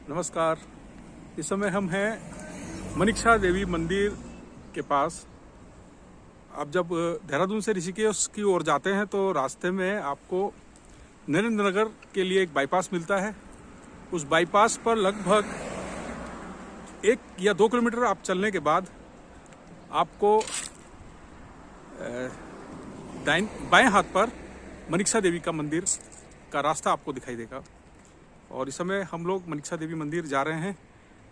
नमस्कार। इस समय हम हैं मनिक्षा देवी मंदिर के पास। आप जब देहरादून से ऋषिकेश की ओर जाते हैं तो रास्ते में आपको नरेंद्र नगर के लिए एक बाईपास मिलता है। उस बाईपास पर लगभग 1 या 2 किलोमीटर आप चलने के बाद आपको बाएं हाथ पर मनिक्षा देवी का मंदिर का रास्ता आपको दिखाई देगा। और इस समय हम लोग मनिक्षा देवी मंदिर जा रहे हैं।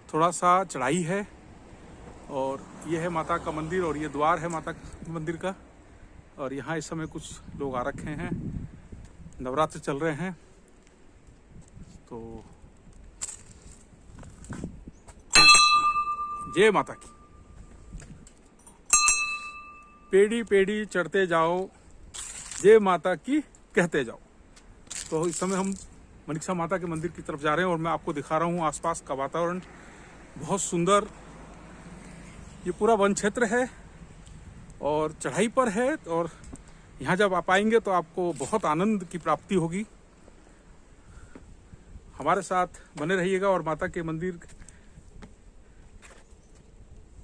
थोड़ा सा चढ़ाई है और ये है माता का मंदिर और ये द्वार है माता मंदिर का। और यहाँ इस समय कुछ लोग आ रखे हैं, नवरात्र चल रहे हैं। तो जय माता की। पेड़ी पेड़ी चढ़ते जाओ, जय माता की कहते जाओ। तो इस समय हम मनिक्षा माता के मंदिर की तरफ जा रहे हैं और मैं आपको दिखा रहा हूँ आसपास का वातावरण। बहुत सुंदर ये पूरा वन क्षेत्र है और चढ़ाई पर है। और यहाँ जब आप आएंगे तो आपको बहुत आनंद की प्राप्ति होगी। हमारे साथ बने रहिएगा और माता के मंदिर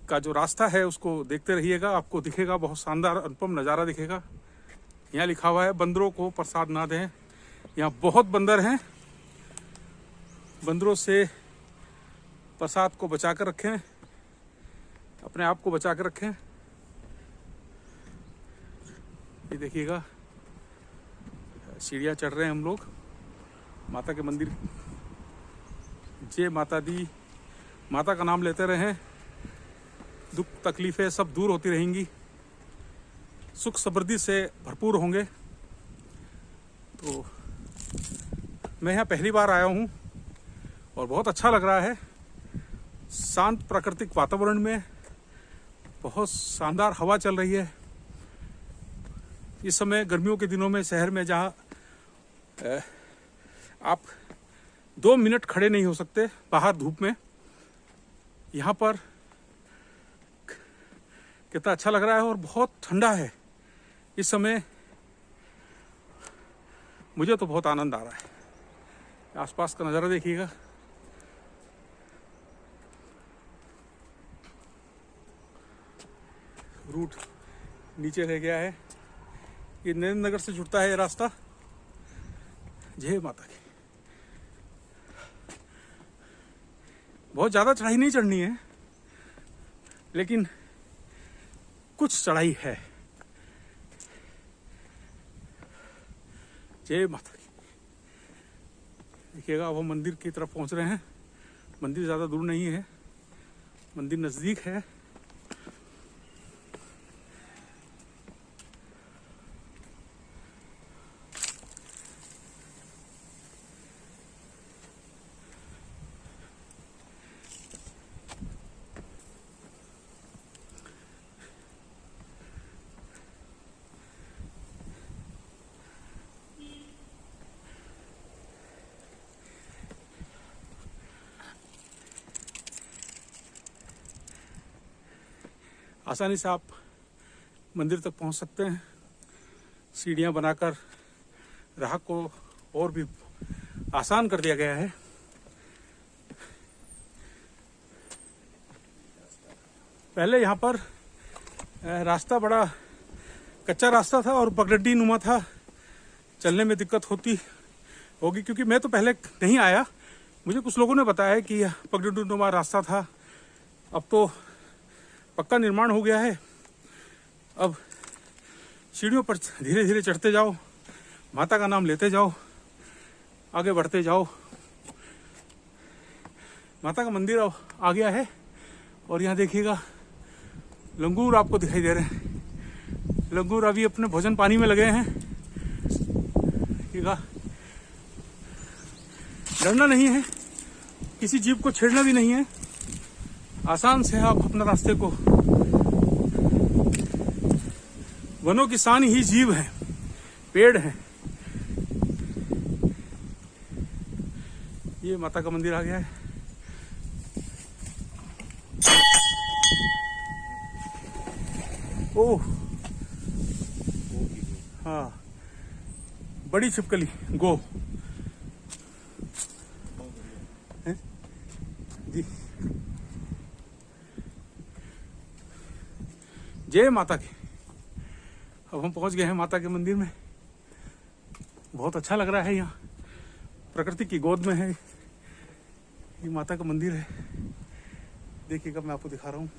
का जो रास्ता है उसको देखते रहिएगा। आपको दिखेगा, बहुत शानदार अनुपम नज़ारा दिखेगा। यहाँ लिखा हुआ है बंदरों को प्रसाद ना दें। यहाँ बहुत बंदर हैं। बंदरों से प्रसाद को बचा कर रखें, अपने आप को बचा कर रखें। ये देखिएगा, सीढ़ियाँ चढ़ रहे हैं हम लोग माता के मंदिर। जय माता दी। माता का नाम लेते रहें, दुख तकलीफें सब दूर होती रहेंगी, सुख समृद्धि से भरपूर होंगे। तो मैं यहाँ पहली बार आया हूँ और बहुत अच्छा लग रहा है। शांत प्राकृतिक वातावरण में बहुत शानदार हवा चल रही है। इस समय गर्मियों के दिनों में शहर में जहाँ आप 2 मिनट खड़े नहीं हो सकते बाहर धूप में, यहाँ पर कितना अच्छा लग रहा है और बहुत ठंडा है इस समय। मुझे तो बहुत आनंद आ रहा है। आसपास का नज़ारा देखिएगा। रूट नीचे रह गया है। ये नरेंद्र नगर से जुड़ता है ये रास्ता। जय माता की। बहुत ज़्यादा चढ़ाई नहीं चढ़नी है, लेकिन कुछ चढ़ाई है। जय माता की। देखिएगा, वो मंदिर की तरफ पहुंच रहे हैं। मंदिर ज़्यादा दूर नहीं है, मंदिर नज़दीक है। आसानी से आप मंदिर तक पहुंच सकते हैं। सीढ़ियां बनाकर राह को और भी आसान कर दिया गया है। पहले यहाँ पर रास्ता बड़ा कच्चा रास्ता था और पगडंडी नुमा था, चलने में दिक्कत होगी क्योंकि मैं तो पहले नहीं आया। मुझे कुछ लोगों ने बताया कि पगडंडी नुमा रास्ता था। अब तो पक्का निर्माण हो गया है। अब सीढ़ियों पर धीरे धीरे चढ़ते जाओ, माता का नाम लेते जाओ, आगे बढ़ते जाओ। माता का मंदिर अब आ गया है और यहाँ देखिएगा लंगूर आपको दिखाई दे रहे हैं। लंगूर अभी अपने भोजन पानी में लगे हैं। देखिएगा, डरना नहीं है, किसी जीव को छेड़ना भी नहीं है। आसान से आप अपना रास्ते को, वनों की शान ही जीव है, पेड़ है। ये माता का मंदिर आ गया है। ओह हाँ, बड़ी छिपकली गो है। जी। जय माता की। अब हम पहुंच गए हैं माता के मंदिर में। बहुत अच्छा लग रहा है यहाँ, प्रकृति की गोद में है। ये माता का मंदिर है। देखिएगा, मैं आपको दिखा रहा हूँ।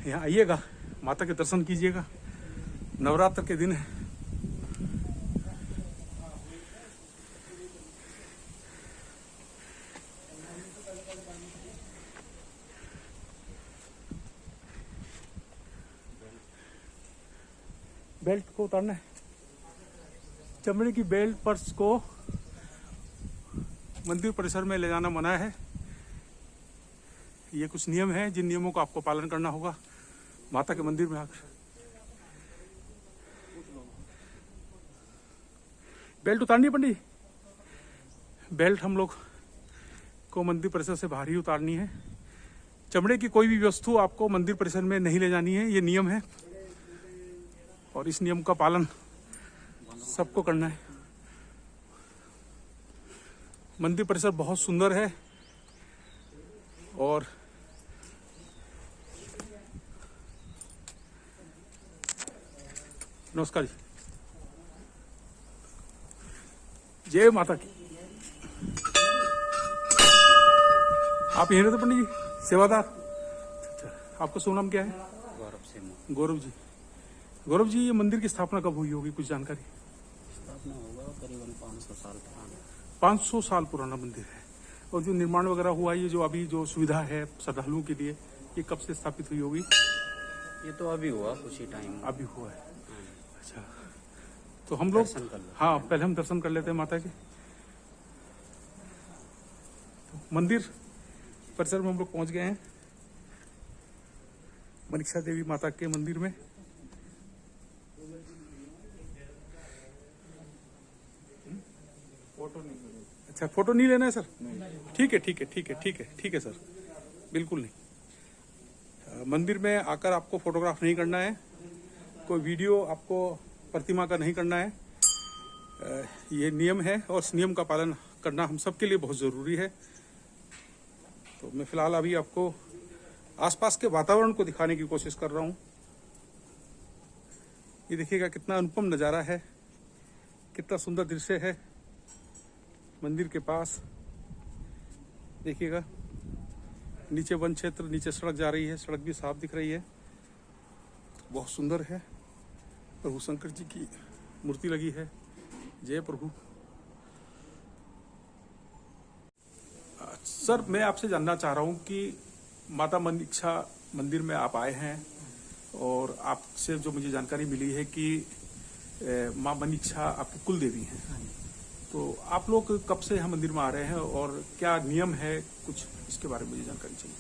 यहाँ आइएगा, माता के दर्शन कीजिएगा। नवरात्र के दिन है। बेल्ट को उतारना है। चमड़े की बेल्ट पर्स को मंदिर परिसर में ले जाना मना है। ये कुछ नियम है, जिन नियमों का आपको पालन करना होगा माता के मंदिर में आकर। बेल्ट उतारनी है पंडित। बेल्ट हम लोग को मंदिर परिसर से बाहर ही उतारनी है। चमड़े की कोई भी वस्तु आपको मंदिर परिसर में नहीं ले जानी है, ये नियम है। और इस नियम का पालन सबको करना है। मंदिर परिसर बहुत सुंदर है और नमस्कार जी। जय माता की। आप यहीं रहते पंडित जी, सेवादार। अच्छा, आपका शुभ नाम क्या है? गौरव सिंह। गौरव जी। गौरव जी, ये मंदिर की स्थापना कब हुई होगी, कुछ जानकारी? स्थापना होगा करीबन 500 साल पुराना। 500 साल पुराना मंदिर है। और जो निर्माण वगैरह हुआ, ये जो अभी जो सुविधा है श्रद्धालुओं के लिए, ये कब से स्थापित हुई होगी? ये तो अभी हुआ कुछ ही टाइम। अभी हुआ है। अच्छा, तो हम लोग हाँ पहले हम दर्शन कर लेते हैं माता के। तो मंदिर परिसर में हम लोग पहुंच गए हैं, मनीषा देवी माता के मंदिर में। फोटो नहीं, अच्छा फोटो नहीं लेना है सर? ठीक है ठीक है ठीक है ठीक है ठीक है सर, बिल्कुल नहीं। मंदिर में आकर आपको फोटोग्राफ नहीं करना है, कोई वीडियो आपको प्रतिमा का नहीं करना है। ये नियम है और इस नियम का पालन करना हम सबके लिए बहुत ज़रूरी है। तो मैं फिलहाल अभी आपको आसपास के वातावरण को दिखाने की कोशिश कर रहा हूँ। ये देखिएगा कितना अनुपम नज़ारा है, कितना सुंदर दृश्य है। मंदिर के पास देखिएगा, नीचे वन क्षेत्र, नीचे सड़क जा रही है, सड़क भी साफ दिख रही है, बहुत सुंदर है। प्रभु शंकर जी की मूर्ति लगी है। जय प्रभु। सर, मैं आपसे जानना चाह रहा हूँ कि माता मनीषा मंदिर में आप आए हैं और आपसे जो मुझे जानकारी मिली है कि माँ मनीषा आपकी कुल देवी हैं। तो आप लोग कब से यहाँ मंदिर में आ रहे हैं और क्या नियम है, कुछ इसके बारे में मुझे जानकारी चाहिए।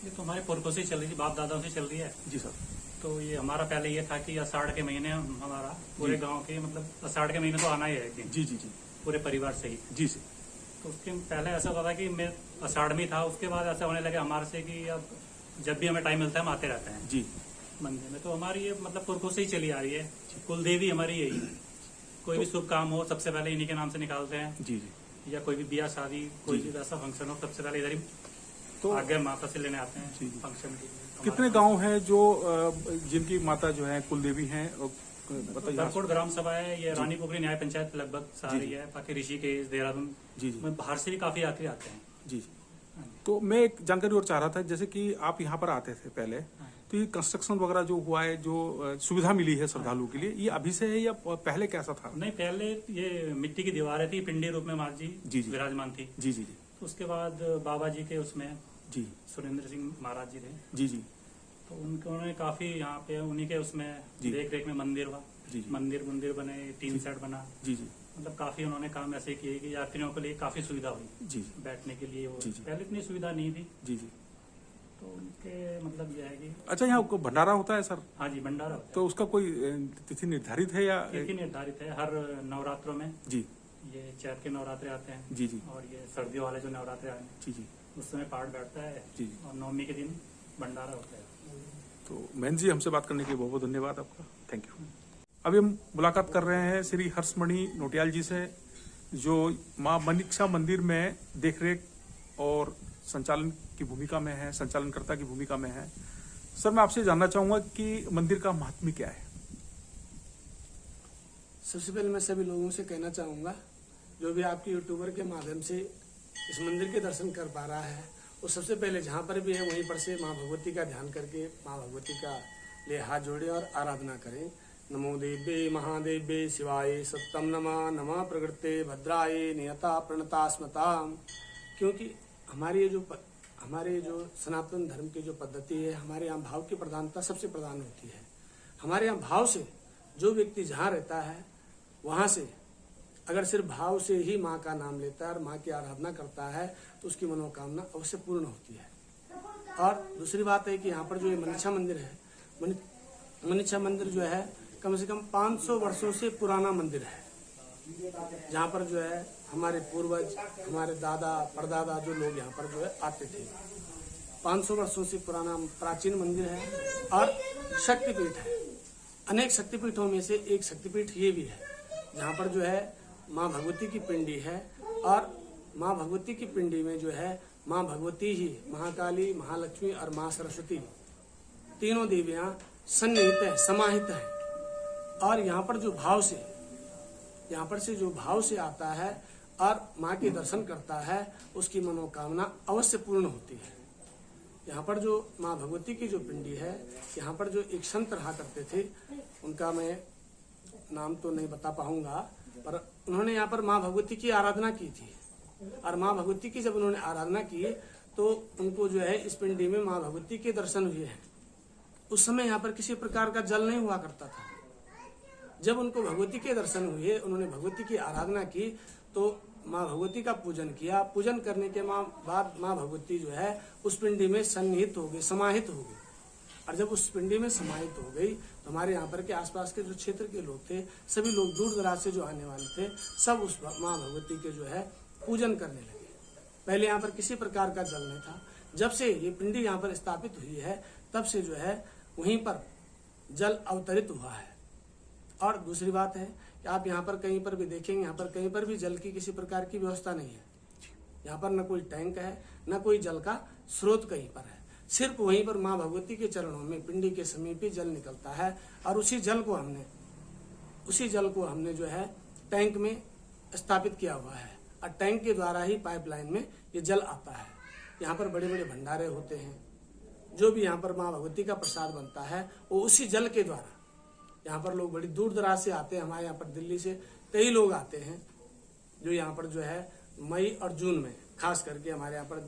ये तो हमारे पुरखों से चल रही थी, बाप दादाओं से चल रही है। जी सर। तो ये हमारा पहले ये था कि आषाढ़ के महीने हमारा पूरे गांव के, मतलब आषाढ़ के महीने तो आना ही है एक दिन। जी जी जी। पूरे परिवार से ही। जी सर। तो उसके पहले ऐसा होता था कि मैं आषाढ़ में था, उसके बाद ऐसा होने लगे हमारे से कि अब जब भी हमें टाइम मिलता है हम आते रहते हैं जी मंदिर में। तो हमारी ये मतलब पुरखों से ही चली आ रही है। कुल देवी हमारी यही है। कोई भी शुभ काम हो सबसे पहले इन्हीं के नाम से निकालते हैं। जी जी। या कोई भी ब्याह शादी, कोई भी ऐसा फंक्शन हो, सबसे पहले इधर ही तो आगे माता से लेने आते हैं जी। फंक्शन के लिए। कितने गांव हैं जो जिनकी माता जो है कुल देवी हैं? बताइए। दरकोट ग्राम सभा है, ये रानी पोखरी न्याय पंचायत लगभग सारी है। बाकी ऋषिकेश, देहरादून जी जी में बाहर से भी काफी यात्री आते हैं। जी। तो मैं एक जानकारी और चाह रहा था, जैसे कि आप यहाँ पर आते थे पहले, तो ये कंस्ट्रक्शन वगैरह जो हुआ है, जो सुविधा मिली है श्रद्धालुओं के लिए, ये अभी से है या पहले कैसा था? नहीं, पहले ये मिट्टी की दीवारें थी, पिंडी रूप में माँ जी जी जी विराजमान थी। जी जी जी तो उसके बाद बाबा जी के उसमें जी सुरेंद्र सिंह महाराज जी थे। जी जी तो उन्होंने काफी यहाँ पे उन्हीं के उसमें जी। देख रेख में मंदिर हुआ। जी जी मंदिर बने, टीन सेट बना। जी जी मतलब काफी उन्होंने काम ऐसे किए कि यात्रियों के लिए काफी सुविधा हुई जी बैठने के लिए। वो जी, जी। पहले इतनी सुविधा नहीं थी। जी जी। तो उनके मतलब यह है कि अच्छा, यहाँ को भंडारा होता है सर? हाँ जी, भंडारा होता है। तो उसका कोई तिथि निर्धारित है या? तिथि निर्धारित है हर नवरात्रों में। जी ये चैत के नवरात्रे आते हैं जी जी और ये सर्दियों वाले जो नवरात्रे आए हैं जी जी उस समय पाठ बैठता है जी। और नवमी के दिन भंडारा होता है। तो बहन जी, हमसे बात करने के लिए बहुत बहुत धन्यवाद आपका। Thank you. अभी हम मुलाकात कर रहे हैं श्री हर्षमणि नोटियाल जी से, जो माँ मनीषा मंदिर में देखरेख और संचालन की भूमिका में है, संचालनकर्ता की भूमिका में है। सर, मैं आपसे जानना चाहूंगा कि मंदिर का महात्म्य क्या है? सबसे पहले मैं सभी लोगों से कहना चाहूँगा, जो भी आपके यूट्यूबर के माध्यम से इस मंदिर के दर्शन कर पा रहा है, वो सबसे पहले जहाँ पर भी है वहीं पर से माँ भगवती का ध्यान करके माँ भगवती का लिए हाथ जोड़े और आराधना करें। नमो देव्ये महादेव्ये शिवाय सत्यम नमः नमः प्रकृते भद्राय नियता प्रणता स्मताम। क्योंकि हमारे जो सनातन धर्म की जो पद्धति है, हमारे यहाँ भाव की प्रधानता सबसे प्रधान होती है। हमारे यहाँ भाव से जो व्यक्ति जहाँ रहता है वहाँ से अगर सिर्फ भाव से ही माँ का नाम लेता है और माँ की आराधना करता है तो उसकी मनोकामना अवश्य पूर्ण होती है। और दूसरी बात है कि यहाँ पर जो ये मनीषा मंदिर है, मनीषा मंदिर जो है कम से कम 500 वर्षों से पुराना मंदिर है, जहाँ पर जो है हमारे पूर्वज, हमारे दादा परदादा जो लोग यहाँ पर जो है आते थे। 500 वर्षों से पुराना प्राचीन मंदिर है और शक्तिपीठ है। अनेक शक्तिपीठों में से एक शक्तिपीठ ये भी है, जहाँ पर जो है माँ भगवती की पिंडी है और माँ भगवती की पिंडी में जो है माँ भगवती ही महाकाली, महालक्ष्मी और माँ सरस्वती तीनों देवियाँ सन्निहित है, समाहित है। और यहाँ पर जो भाव से आता है और माँ के दर्शन करता है उसकी मनोकामना अवश्य पूर्ण होती है। यहाँ पर जो माँ भगवती की जो पिंडी है, यहाँ पर जो एक संत रहा करते थे, उनका मैं नाम तो नहीं बता पाऊंगा, पर उन्होंने यहाँ पर माँ भगवती की आराधना की थी। और माँ भगवती की जब उन्होंने आराधना की तो उनको जो है इस पिंडी में माँ भगवती के दर्शन हुए हैं। उस समय यहाँ पर किसी प्रकार का जल नहीं हुआ करता था। जब उनको भगवती के दर्शन हुए, उन्होंने भगवती की आराधना की तो माँ भगवती का पूजन किया। पूजन करने के बाद माँ भगवती जो है उस पिंडी में सन्निहित हो गई, समाहित हो गई। और जब उस पिंडी में समाहित हो गई तो हमारे यहाँ पर के आसपास के जो क्षेत्र के लोग थे, सभी लोग दूर दराज से जो आने वाले थे, सब उस माँ भगवती के जो है पूजन करने लगे। पहले यहाँ पर किसी प्रकार का जल नहीं था। जब से ये पिंडी यहाँ पर स्थापित हुई है तब से जो है वहीं पर जल अवतरित हुआ है। और दूसरी बात है कि आप यहाँ पर कहीं पर भी देखेंगे, यहाँ पर कहीं पर भी जल की किसी प्रकार की व्यवस्था नहीं है। यहाँ पर न कोई टैंक है, न कोई जल का स्रोत कहीं पर है। सिर्फ वहीं पर माँ भगवती के चरणों में पिंडी के समीप ही जल निकलता है और उसी जल को हमने जो है टैंक में स्थापित किया हुआ है और टैंक के द्वारा ही पाइपलाइन में ये जल आता है। यहाँ पर बड़े बड़े भंडारे होते हैं। जो भी यहाँ पर माँ भगवती का प्रसाद बनता है वो उसी जल के द्वारा। यहाँ पर लोग बड़ी दूर दराज से आते हैं। हमारे यहाँ पर दिल्ली से कई लोग आते हैं जो यहाँ पर जो है मई और जून में, खास करके हमारे यहाँ पर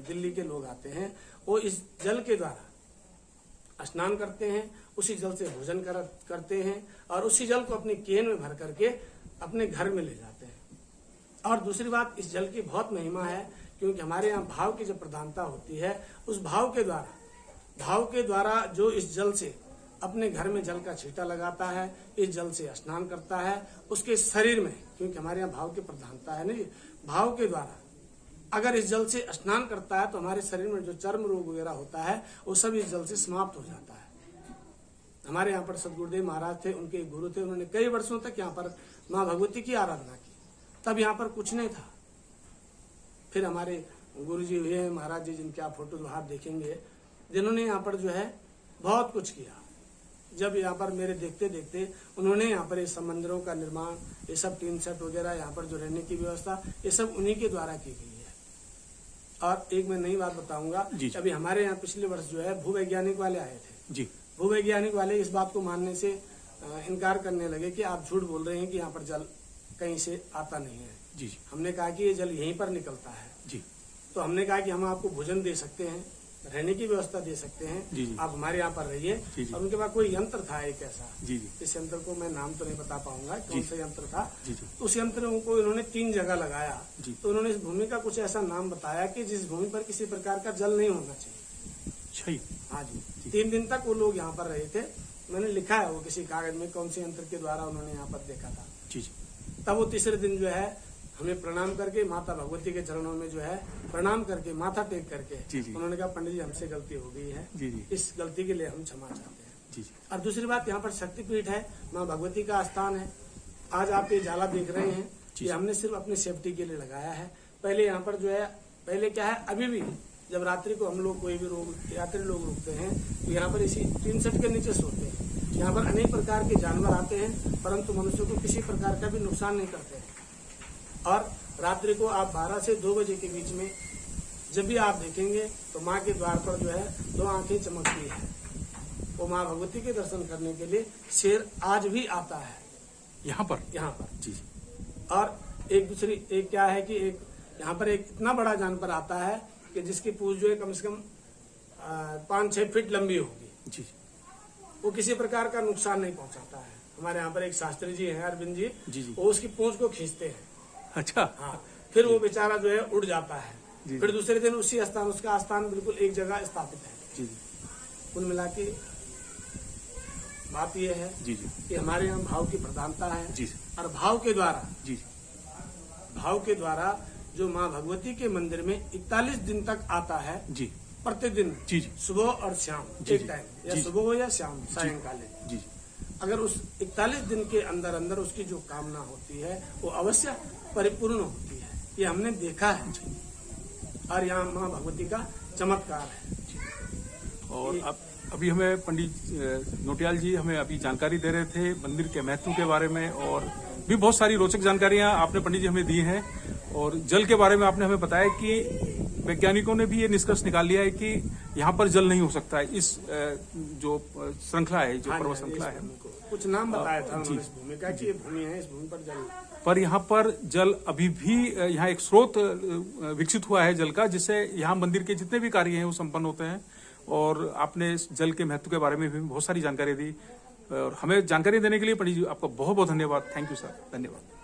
दिल्ली के लोग आते हैं। वो इस जल के द्वारा स्नान करते हैं, उसी जल से भोजन करते हैं और उसी जल को अपनी केन में भर करके अपने घर में ले जाते हैं। और दूसरी बात, इस जल की बहुत महिमा है क्योंकि हमारे यहाँ भाव की जो प्रधानता होती है, उस भाव के द्वारा जो इस जल से अपने घर में जल का छींटा लगाता है, इस जल से स्नान करता है, उसके शरीर में, क्योंकि हमारे यहाँ भाव की प्रधानता है ना, भाव के द्वारा अगर इस जल से स्नान करता है तो हमारे शरीर में जो चर्म रोग वगैरह होता है वो सब इस जल से समाप्त हो जाता है। हमारे यहाँ पर सदगुरुदेव महाराज थे, उनके गुरु थे, उन्होंने कई वर्षों तक यहाँ पर माँ भगवती की आराधना की। तब यहाँ पर कुछ नहीं था। फिर हमारे गुरु जी हुए हैं, महाराज जी, जिनके आप फोटो बाहर देखेंगे, जिन्होंने यहाँ पर जो है बहुत कुछ किया। जब यहाँ पर मेरे देखते देखते उन्होंने यहाँ पर ये सब मंदिरों का निर्माण, ये सब टीन सेट वगैरह, यहाँ पर जो रहने की व्यवस्था, ये सब उन्हीं के द्वारा की गई है। और एक मैं नई बात बताऊंगा, अभी हमारे यहाँ पिछले वर्ष जो है भूवैज्ञानिक वाले आए थे जी। भूवैज्ञानिक वाले इस बात को मानने से इनकार करने लगे कि आप झूठ बोल रहे हैं कि यहाँ पर जल कहीं से आता नहीं है जी। हमने कहा कि ये जल यहीं पर निकलता है जी। तो हमने कहा कि हम आपको भोजन दे सकते हैं, रहने की व्यवस्था दे सकते हैं जी। आप हमारे यहाँ पर रहिए। और उनके पास कोई यंत्र था एक ऐसा जी। इस यंत्र को मैं नाम तो नहीं बता पाऊंगा कौन सा यंत्र था जी। तो उस यंत्र को इन्होंने 3 जगह लगाया। तो उन्होंने इस भूमि का कुछ ऐसा नाम बताया कि जिस भूमि पर किसी प्रकार का जल नहीं होना चाहिए। हाँ जी। 3 दिन तक वो लोग यहाँ पर रहे थे। मैंने लिखा है वो किसी कागज में कौन से यंत्र के द्वारा उन्होंने यहाँ पर देखा था जी। तब वो तीसरे दिन जो है हमें प्रणाम करके माता भगवती के चरणों में जो है प्रणाम करके माथा टेक करके उन्होंने कहा, पंडित जी हमसे गलती हो गई है जी। इस गलती के लिए हम क्षमा चाहते हैं जी। और दूसरी बात, यहाँ पर शक्तिपीठ है, माँ भगवती का स्थान है। आज आप ये जाला देख रहे हैं, ये हमने सिर्फ अपनी सेफ्टी के लिए लगाया है। पहले यहाँ पर जो है पहले क्या है, अभी भी जब रात्रि को हम लोग कोई भी यात्री लोग रुकते हैं तो यहाँ पर इसी टीन सेट के नीचे सोते हैं। यहाँ पर अनेक प्रकार के जानवर आते हैं, परंतु मनुष्य को किसी प्रकार का भी नुकसान नहीं करते हैं। और रात्रि को आप 12 से 2 बजे के बीच में जब भी आप देखेंगे तो माँ के द्वार पर जो है 2 आंखें चमकती है। वो माँ भगवती के दर्शन करने के लिए शेर आज भी आता है यहाँ पर जी। जी। और एक क्या है कि एक यहाँ पर एक इतना बड़ा जानवर आता है कि जिसकी पूंछ जो है कम से कम 5-6 फीट लंबी होगी जी। वो किसी प्रकार का नुकसान नहीं पहुंचाता है। हमारे यहाँ पर एक शास्त्री जी हैं, अरविंद जी, जी, जी। वो उसकी पूंछ को खींचते हैं। अच्छा। हाँ, फिर वो बेचारा जो है उड़ जाता है। जी, फिर दूसरे दिन उसका स्थान बिल्कुल एक जगह स्थापित है। जी कुल मिला के बात यह है जी जी कि हमारे यहाँ भाव की प्रधानता है जी और भाव जी के द्वारा जो माँ भगवती के मंदिर में 41 दिन तक आता है जी प्रतिदिन जी जी सुबह और शाम जी, एक जी, टाइम, या जी, सुबह हो या शाम सायंकाले। जी अगर उस 41 दिन के अंदर अंदर उसकी जो कामना होती है वो अवश्य परिपूर्ण होती है। ये हमने देखा है और यहाँ माँ भगवती का चमत्कार है। और अब अभी हमें पंडित नोटियाल जी हमें अभी जानकारी दे रहे थे मंदिर के महत्व के बारे में, और भी बहुत सारी रोचक जानकारियां आपने पंडित जी हमें दी हैं। और जल के बारे में आपने हमें बताया कि वैज्ञानिकों ने भी ये निष्कर्ष निकाल लिया है कि यहाँ पर जल नहीं हो सकता है। इस जो श्रृंखला है, जो पर्वत श्रृंखला है, कुछ नाम बताया था उन्होंने इस भूमि का कि ये भूमि है, इस भूमि पर जल, पर यहाँ पर जल अभी भी यहाँ एक स्रोत विकसित हुआ है जल का, जिससे यहाँ मंदिर के जितने भी कार्य हैं वो संपन्न होते हैं। और आपने इस जल के महत्व के बारे में भी बहुत सारी जानकारी दी, और हमें जानकारी देने के लिए पंडित जी आपका बहुत बहुत धन्यवाद। थैंक यू सर, धन्यवाद।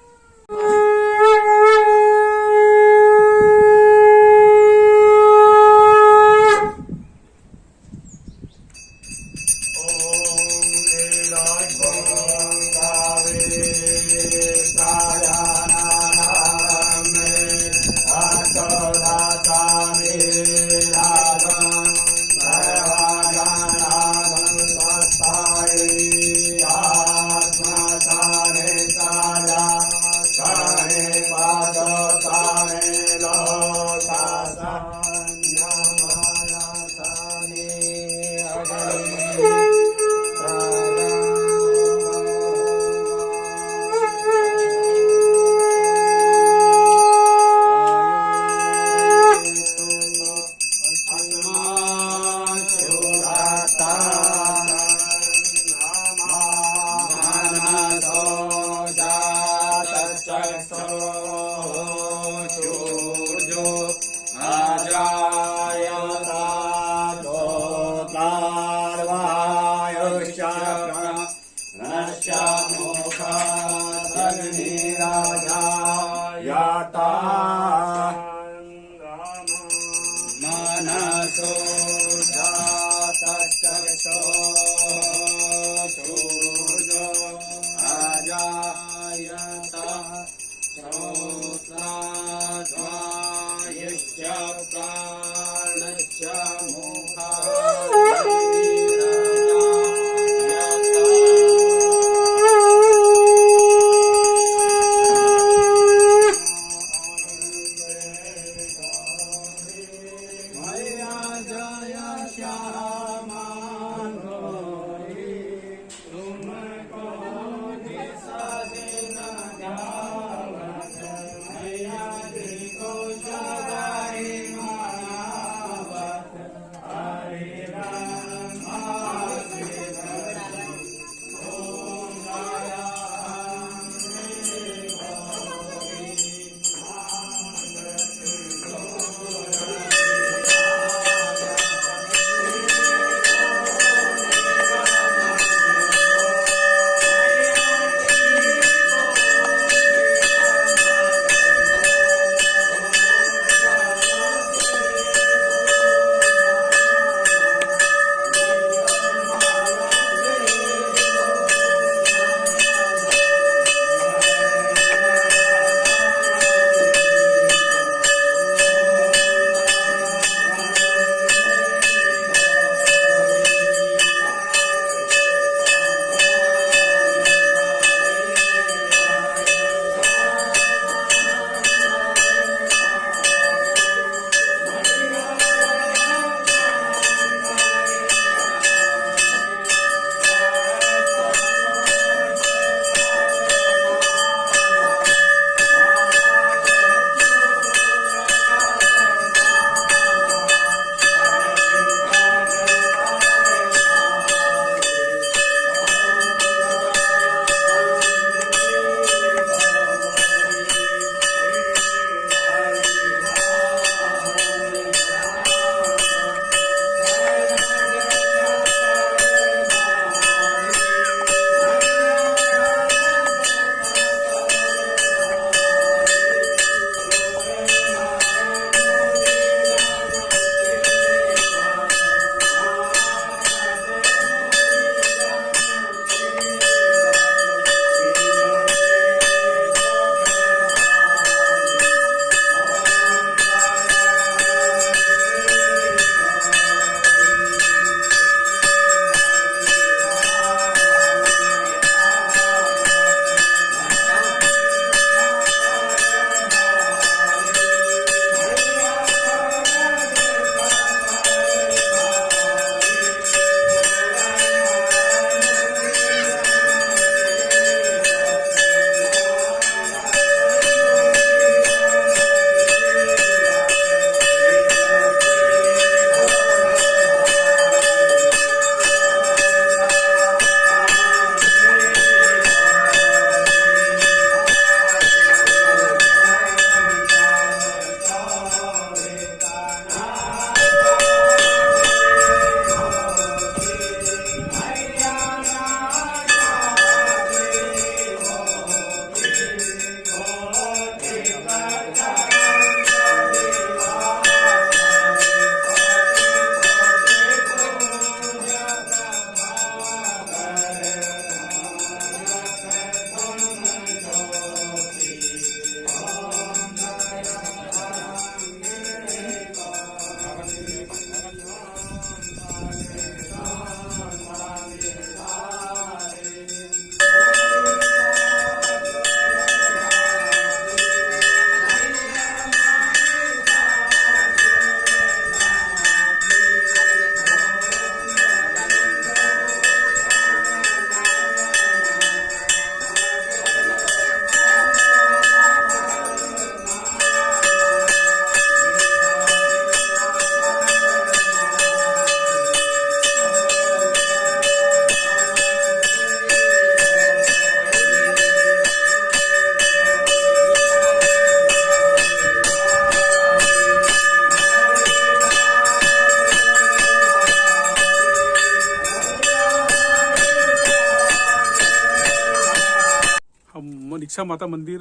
दीक्षा माता मंदिर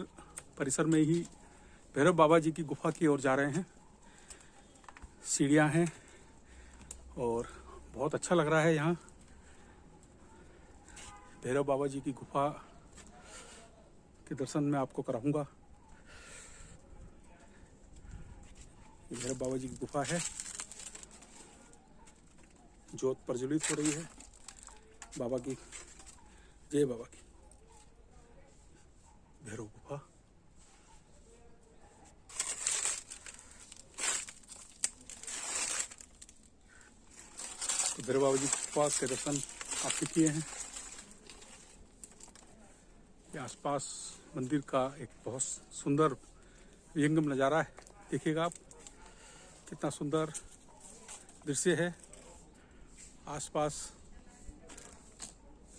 परिसर में ही भैरव बाबा जी की गुफा की ओर जा रहे हैं। सीढ़ियाँ हैं और बहुत अच्छा लग रहा है यहाँ। भैरव बाबा जी की गुफा के दर्शन मैं आपको कराऊंगा। ये भैरव बाबा जी की गुफा है, ज्योत प्रज्वलित हो रही है बाबा की। जय बाबा की। भैरव गुफा। तो भैरव बाबा जी की गुफा के दर्शन आपने किए हैं। ये आसपास मंदिर का एक बहुत सुंदर विहंगम नज़ारा है। देखिएगा आप, कितना सुंदर दृश्य है। आसपास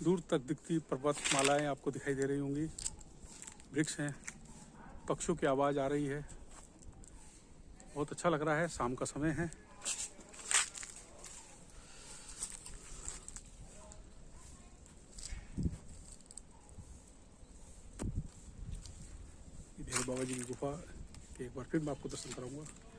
दूर तक दिखती पर्वत मालाएं आपको दिखाई दे रही होंगी, वृक्ष हैं, पक्षियों की आवाज़ आ रही है। बहुत अच्छा लग रहा है। शाम का समय है। भैरव बाबा जी की गुफा के एक बार फिर मैं आपको दर्शन कराऊंगा।